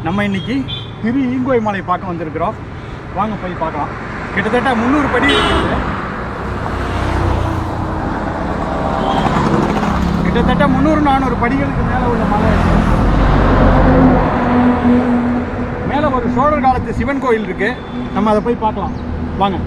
நம்ம இன்னைக்கு திரு ஈங்கோய் மலை பார்க்க வந்திருக்கிறோம். வாங்க போய் பார்க்கலாம். கிட்டத்தட்ட 300 படி இருக்குது. கிட்டத்தட்ட 300-400 படிகளுக்கு மேலே உள்ள மலை. மேலே ஒரு சோழர் காலத்து சிவன் கோயில் இருக்கு. நம்ம அதை போய் பார்க்கலாம். வாங்க.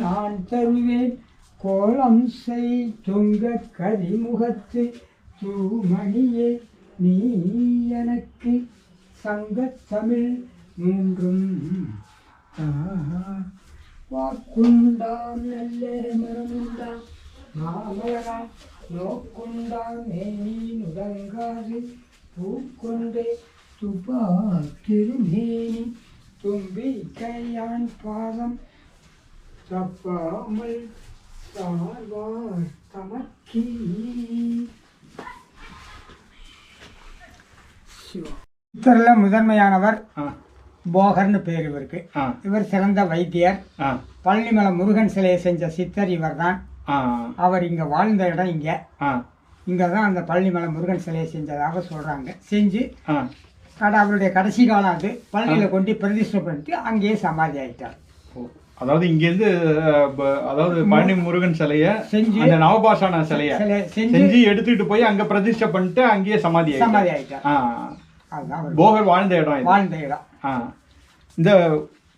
நான் தருவேன் கோலம் செய் துங்க கரிமுகத்து தூமணியே நீ எனக்கு சங்கத்தமிழ் மூன்றும் வாக்குண்டாம் நல்ல மரமுண்டாம் மாமலரா நோக்குண்டாம் மேனி நுடங்காது பூக்கொண்டே துபா திருமேனி தும்பி கையான் பாதம் தப்பாமல் தாழ்வார் தமக்கி. சித்தரில் முதன்மையானவர் போகர்னு பேர் இவருக்கு. இவர் சிறந்த வைத்தியர். பழனிமலை முருகன் சிலையை செஞ்ச சித்தர் இவர் தான். அவர் இங்க வாழ்ந்த இடம் இங்க தான் அந்த பழனிமலை முருகன் சிலையை செஞ்சதாக சொல்றாங்க. செஞ்சு அவருடைய கடைசி காலம் அது பழனியில கொண்டு பிரதிஷ்டை பண்ணிட்டு அங்கேயே சமாதி ஆயிட்டார். அதாவது இங்கேருந்து அதாவது பழனி முருகன் சிலைய செஞ்சு அந்த நவபாஷான சிலைய செஞ்சு எடுத்துட்டு போய் அங்க பிரதிஷ்டை பண்ணிட்டு அங்கேயே சமாதி ஆயிட்டார். அதுதான் போகர் வாழ்ந்த இடம். இந்த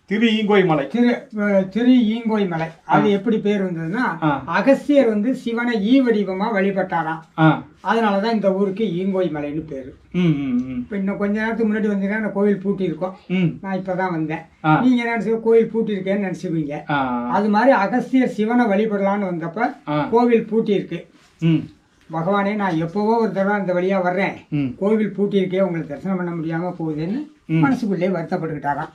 திரு ஈங்கோய் மலை திரு ஈங்கோய் மலை அது எப்படி பேர் வந்ததுன்னா, அகஸ்தியர் சிவனை ஈ வடிவமா வழிபட்டாராம். அதனாலதான் இந்த ஊருக்கு ஈங்கோய் மலைன்னு பேரு. இப்ப இன்னும் கொஞ்ச நேரத்துக்கு முன்னாடி வந்தீங்கன்னா அந்த கோயில் பூட்டி இருக்கோம். நான் இப்பதான் வந்தேன். நீங்க நினைச்சு கோயில் பூட்டி இருக்கேன்னு நினைச்சுவீங்க. அது மாதிரி அகஸ்தியர் சிவனை வழிபடலான்னு வந்தப்ப கோவில் பூட்டி இருக்கு. பகவானே, நான் எப்பவோ ஒரு தடவை அந்த வழியா வர்றேன், கோவில் பூட்டி இருக்கே, உங்களுக்கு தரிசனம் பண்ண முடியாம போகுதுன்னு மனசுக்குள்ளே வருத்தப்பட்டுக்கிட்டாராம்.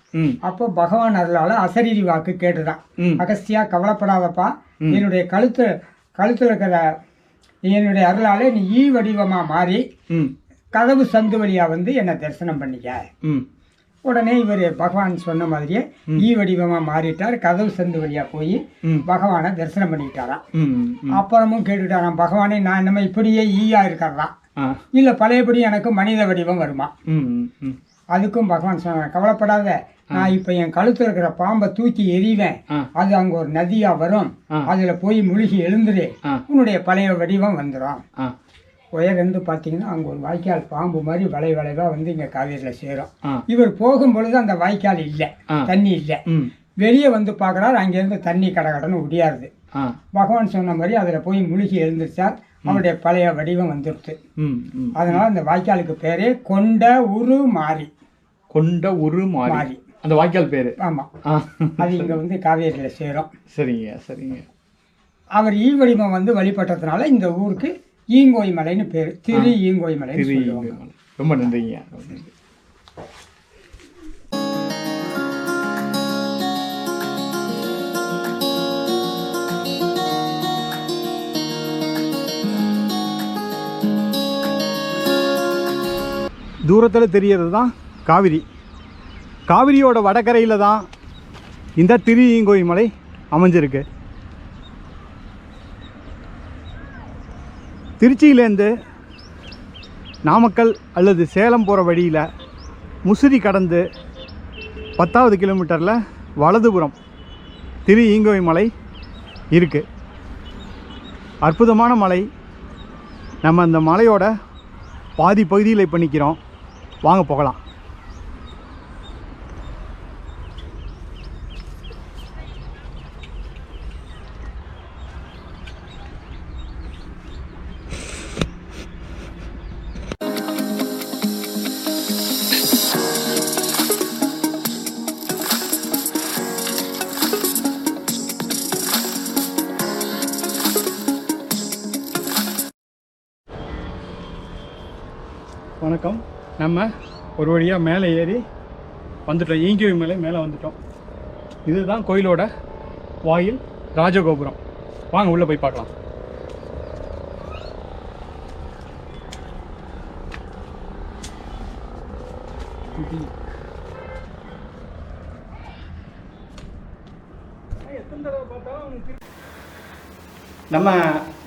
அப்போ பகவான் அருளால அசரீரி வாக்கு கேட்டுதான், அகஸ்தியா கவலைப்படாதப்பா, என்னுடைய கழுத்துல இருக்கிற என்னுடைய அருளால நீ ஈ வடிவமா மாறி கதவு சந்து வழியா என்னை தரிசனம் பண்ணிக்க. உடனே இவர் பகவான் சொன்ன மாதிரியே ஈ வடிவமா மாறிட்டார். கதவு சந்து வழியா போய் பகவானை தரிசனம் பண்ணிக்கிட்டாராம். அப்புறமும் கேட்டுட்டாராம், பகவானே, நான் நம்ம இப்படியே ஈயா இருக்கிறதாம், இல்ல பழையபடி எனக்கு மனித வடிவம் வருமா? அதுக்கும் பகவான் சொன்னார், கவலைப்படாத, நான் இப்ப என் கழுத்துல இருக்கிற பாம்பை தூக்கி எறிவேன், அது அங்க ஒரு நதியா வரும், அதுல போய் முழுகி எழுந்துரு, உன்னுடைய பழைய வடிவம் வந்துடும். உயர்ந்து பார்த்தீங்கன்னா அங்கே ஒரு வாய்க்கால் பாம்பு மாதிரி வளைவா இங்கே காவேரியில் சேரும். இவர் போகும் பொழுது அந்த வாய்க்கால் இல்லை, தண்ணி இல்லை. வெளியே பார்க்குறாரு, அங்கேருந்து தண்ணி கடகடன்னு ஒடியாருது. பகவான் சொன்ன மாதிரி அதில் போய் முழுகி எழுந்திருச்சார். அவருடைய பழைய வடிவம் வந்துடுச்சு. அதனால அந்த வாய்க்காலுக்கு பேரே கொண்ட உரு மாறி. கொண்ட உரு மாறி அந்த வாய்க்கால் பேரு. ஆமா, அது இங்க காவேரியில் சேரும். சரிங்க சரிங்க. அவர் ஈ வடிவம் வழிபட்டதுனால இந்த ஊருக்கு ஈங்கோய் மலைன்னு பேரு. திரு ஈங்கோய் மலை. ரொம்ப நன்றிங்க. தூரத்தில் தெரியறது தான் காவிரி. காவிரியோட வடகரையில் தான் இந்த திரு ஈங்கோய் மலை அமைஞ்சிருக்கு. திருச்சியிலேருந்து நாமக்கல் அல்லது சேலம் போகிற வழியில் முசிறி கடந்து 10வது கிலோமீட்டரில் வலதுபுறம் திரு ஈங்கோய் மலை இருக்குது. அற்புதமான மலை. நம்ம அந்த மலையோட பாதி பகுதியில் இப்போ நிற்கிறோம். வாங்க போகலாம். வணக்கம். நம்ம ஒரு வழியாக மேலே ஏறி வந்துட்டோம். ஈங்கோய் மலை மேலே வந்துட்டோம். இதுதான் கோயிலோட வாயில், ராஜகோபுரம். வாங்க உள்ளே போய் பார்க்கலாம். நம்ம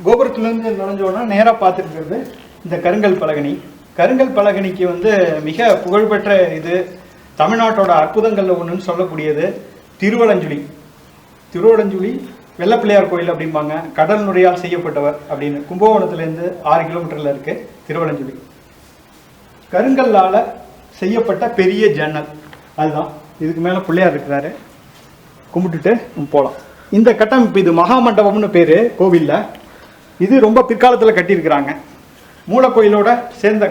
கோபுரத்துலேருந்து நுழைஞ்சோன்னா நேராக பார்த்துருக்கிறது இந்த கருங்கல் பலகனி. கருங்கல் பலகனிக்கு மிக புகழ்பெற்ற இது தமிழ்நாட்டோட அற்புதங்களில் ஒன்றுன்னு சொல்லக்கூடியது திருவலஞ்சுழி. திருவலஞ்சுழி வெள்ளப்பிள்ளையார் கோயில் அப்படிம்பாங்க. கடல் நுரையால் செய்யப்பட்டவர் அப்படின்னு. கும்பகோணத்துலேருந்து 6 கிலோமீட்டரில் இருக்குது திருவலஞ்சுழி. கருங்கல்லால் செய்யப்பட்ட பெரிய ஜன்னல் அதுதான். இதுக்கு மேலே பிள்ளையார் இருக்கிறாரு. கும்பிட்டுட்டு போகலாம். இந்த கட்டமைப்பு இது மகாமண்டபம்னு பேர் கோவிலில். இது ரொம்ப பிற்காலத்தில் கட்டியிருக்கிறாங்க. மூலக்கோயிலோட சேர்ந்த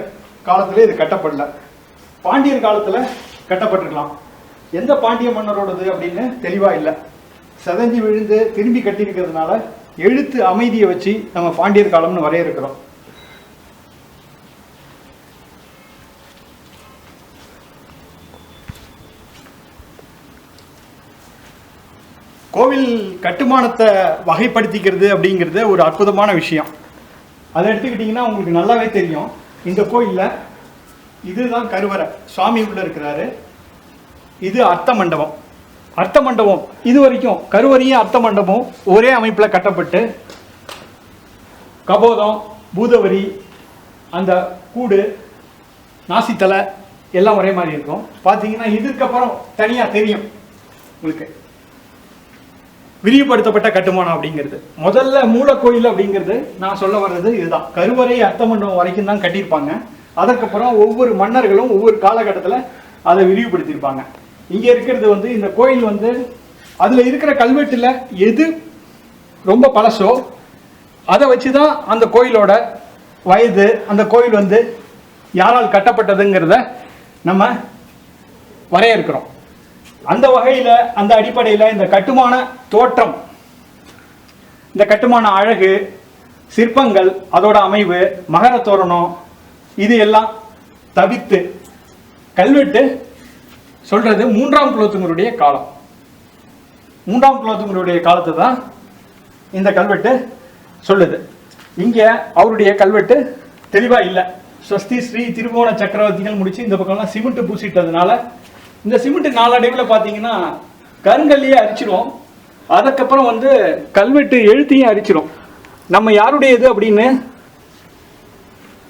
காலத்தில் இது கட்டப்படல. பாண்டியர் காலத்தில் கட்டப்பட்டிருக்கலாம். எந்த பாண்டிய மன்னரோடது அப்படின்னு தெளிவாக இல்லை. செதஞ்சி விழுந்து திரும்பி கட்டியிருக்கிறதுனால எழுத்து அமைதியை வச்சு நம்ம பாண்டியர் காலம்னு வரையறுக்கிறோம். கோவில் கட்டுமானத்தை வகைப்படுத்திக்கிறது அப்படிங்கிறது ஒரு அற்புதமான விஷயம். அதை எடுத்துக்கிட்டிங்கன்னா உங்களுக்கு நல்லாவே தெரியும். இந்த கோயிலில் இதுதான் கருவறை, சுவாமி உள்ள இருக்கிறாரு. இது அர்த்த மண்டபம். அர்த்த மண்டபம் இது வரைக்கும் கருவறையும் அர்த்த மண்டபம் ஒரே அமைப்பில் கட்டப்பட்டு கபோதம், பூதவரி, அந்த கூடு, நாசித்தலை எல்லாம் ஒரே மாதிரி இருக்கும். பார்த்தீங்கன்னா இதுக்கப்புறம் தனியாக தெரியும் உங்களுக்கு விரிவுபடுத்தப்பட்ட கட்டுமானம் அப்படிங்கிறது. முதல்ல மூலக்கோயில் அப்படிங்கிறது நான் சொல்ல வர்றது இதுதான். கருவறை அர்த்த மண்டபம் வரைக்கும் தான் கட்டியிருப்பாங்க. அதற்கப்புறம் ஒவ்வொரு மன்னர்களும் ஒவ்வொரு காலகட்டத்தில் அதை விரிவுபடுத்தியிருப்பாங்க. இங்கே இருக்கிறது இந்த கோயில் அதில் இருக்கிற கல்வெட்டில் எது ரொம்ப பழசோ அதை வச்சு தான் அந்த கோயிலோட வயது, அந்த கோயில் யாரால் கட்டப்பட்டதுங்கிறத நம்ம வரையறுக்கிறோம். அந்த வகையில், அந்த அடிப்படையில் இந்த கட்டுமான தோற்றம், இந்த கட்டுமான அழகு, சிற்பங்கள், அதோட அமைவு, மகர தோரணம், இது எல்லாம் தவிர்த்து கல்வெட்டு சொல்றது 3ஆம் குலோத்துங்கருடைய காலம். 3ஆம் குலோத்துங்கருடைய காலத்தை தான் இந்த கல்வெட்டு சொல்லுது. இங்கே அவருடைய கல்வெட்டு தெளிவாக இல்லை. ஸ்வஸ்தி ஸ்ரீ திருவோண சக்கரவர்த்திகள் முடிச்சு இந்த பக்கம்லாம் சிமெண்ட் பூசிட்டதுனால இந்த சிமெண்ட் நாளடைவில் பார்த்தீங்கன்னா கருங்கல்லையே அரிச்சிடும். அதுக்கப்புறம் கல்வெட்டு எழுத்தையும் அரிச்சிடும். நம்ம யாருடையது அப்படின்னு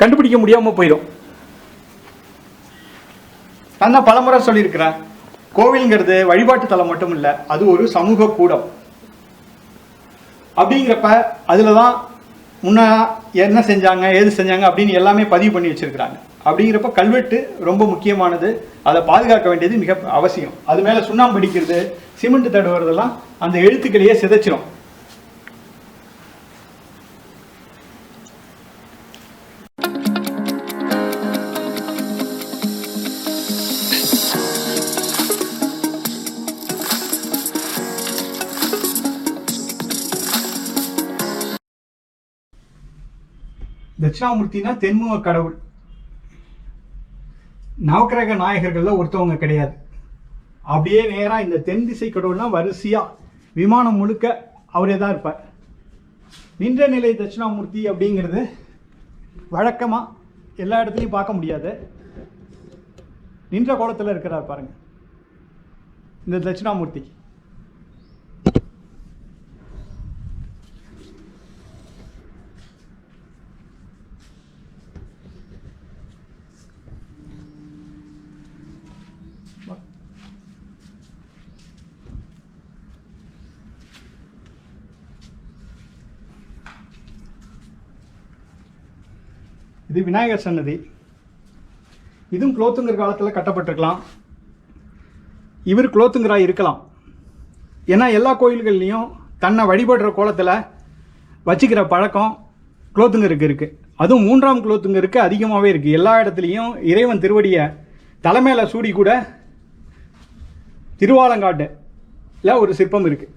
கண்டுபிடிக்க முடியாமல் போயிடும். நான் தான் பலமுறை சொல்லியிருக்கிறேன், கோவில்ங்கிறது வழிபாட்டு தலம் மட்டும் இல்லை, அது ஒரு சமூக கூடம். அப்படிங்கிறப்ப அதில் தான் முன்ன என்ன செஞ்சாங்க, ஏது செஞ்சாங்க அப்படின்னு எல்லாமே பதிவு பண்ணி வச்சிருக்கிறாங்க. அப்படிங்கிறப்ப கல்வெட்டு ரொம்ப முக்கியமானது. அதை பாதுகாக்க வேண்டியது மிக அவசியம். அது மேலே சுண்ணாம்பு அடிக்கிறது, சிமெண்ட் தடுவதெல்லாம் அந்த எழுத்துக்களையே சிதைச்சிரும். தட்சிணாமூர்த்தினா தென்முக கடவுள். நவக்கிரக நாயகர்கள்ல ஒருத்தவங்க கிடையாது. அப்படியே நேராக இந்த தென் திசை கடவுள்னா வரிசையா விமானம் முழுக்க அவரே தான் இருப்பார். நின்ற நிலை தட்சிணாமூர்த்தி அப்படிங்கிறது வழக்கமாக எல்லா இடத்துலையும் பார்க்க முடியாது. நின்ற கோலத்தில் இருக்கிறார் பாருங்க இந்த தட்சிணாமூர்த்தி. இது விநாயகர் சன்னதி. இதுவும் குலோத்துங்கர் காலத்தில் கட்டப்பட்டிருக்கலாம். இவர் குலோத்துங்கராக இருக்கலாம். ஏன்னா எல்லா கோயில்கள்லையும் தன்னை வழிபடுற கோலத்தில் வச்சுக்கிற பழக்கம் குலோத்துங்கருக்கு இருக்குது. அதுவும் 3ஆம் குலோத்துங்கருக்கு அதிகமாகவே இருக்குது. எல்லா இடத்துலையும் இறைவன் திருவடியை தலைமையில் சூடி கூட திருவாலங்காட்டில் ஒரு சிற்பம் இருக்குது.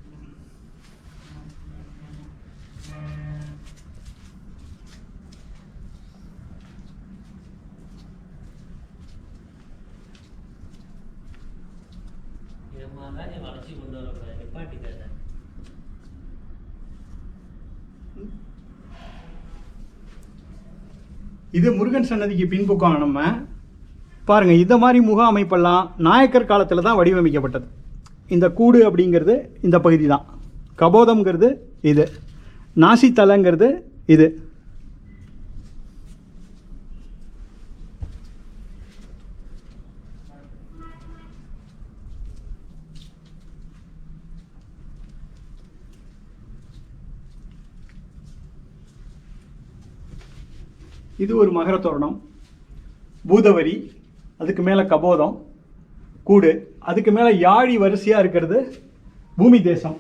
இது முருகன் சன்னதிக்கு பின்புக்கம். நம்ம பாருங்க, இந்த மாதிரி முக அமைப்பெல்லாம் நாயக்கர் காலத்தில் தான் வடிவமைக்கப்பட்டது. இந்த கூடு அப்படிங்கிறது இந்த பகுதி தான், கபோதம்ங்கிறது இது, நாசித்தலங்கிறது இது. இது ஒரு மகர தோரணம், பூதவரி, அதுக்கு மேலே கபோதம் கூடு, அதுக்கு மேலே யாழி வரிசையாக இருக்கிறது பூமி தேசம்.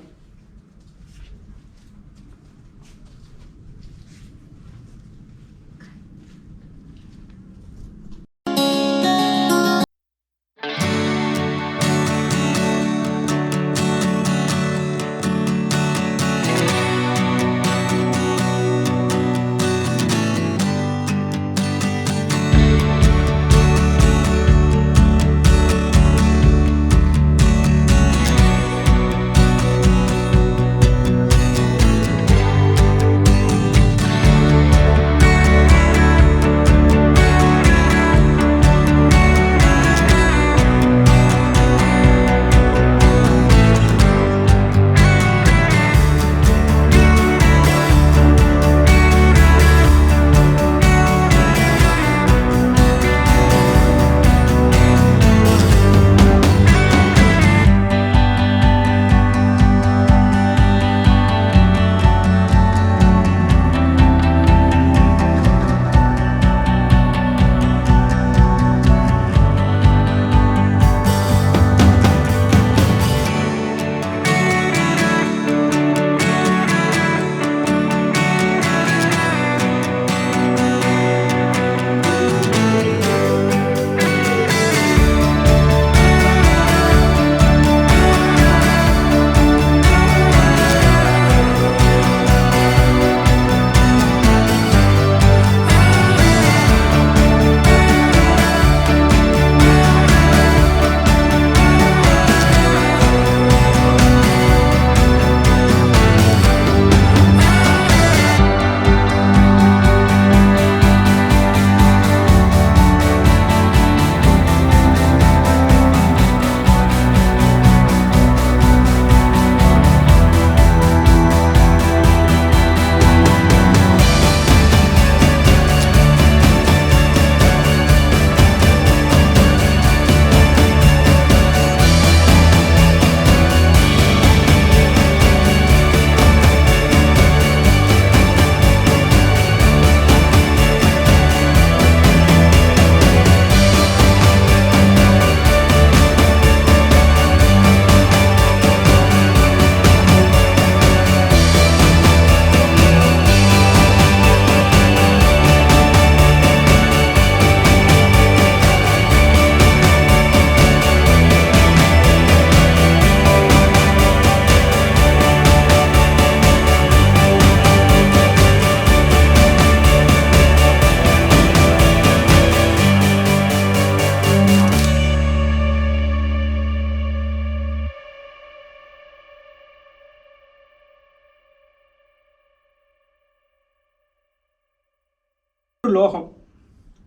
லோகம்,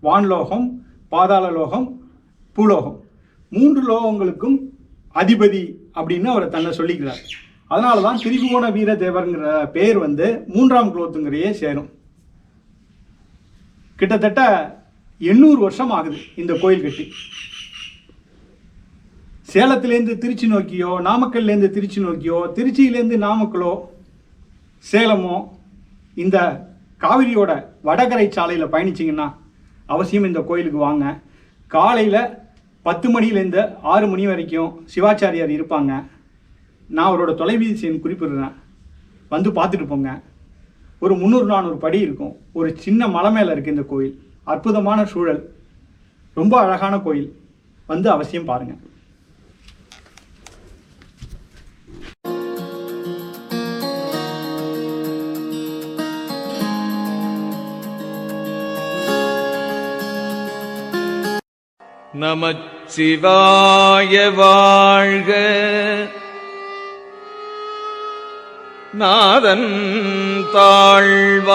வான்லோகம், பாதாள லோகம், பூலோகம், 3 லோகங்களுக்கும் அதிபதி அப்படின்னு அவர் தன்னை சொல்லிக்கிறார். அதனால தான் திரிபுவன வீர தேவர்ங்கிற பேர் வந்து 3ஆம் குலோத்துங்கிறையே சேரும். கிட்டத்தட்ட 800 வருஷம் ஆகுது இந்த கோயில் கட்டி. சேலத்திலேருந்து திருச்சி நோக்கியோ, நாமக்கல்லேருந்து திருச்சி நோக்கியோ, திருச்சியிலேருந்து நாமக்கலோ, சேலமோ இந்த காவிரியோட வடகரை சாலையில் பயணிச்சிங்கன்னா அவசியம் இந்த கோயிலுக்கு வாங்க. காலையில் 10 மணிலேருந்து 6 மணி வரைக்கும் சிவாச்சாரியார் இருப்பாங்க. நான் அவரோட தொலைபேசி எண் குறிப்பிடுறேன், வந்து பார்த்துட்டு போங்க. ஒரு 300-400 படி இருக்கும். ஒரு சின்ன மலை மேலே இருக்குது இந்த கோயில். அற்புதமான சூழல், ரொம்ப அழகான கோயில். வந்து அவசியம் பாருங்கள். நமச்சிவாய நமச்சிவாய வாழ்க. நாதன் தாழ்வாழ்க.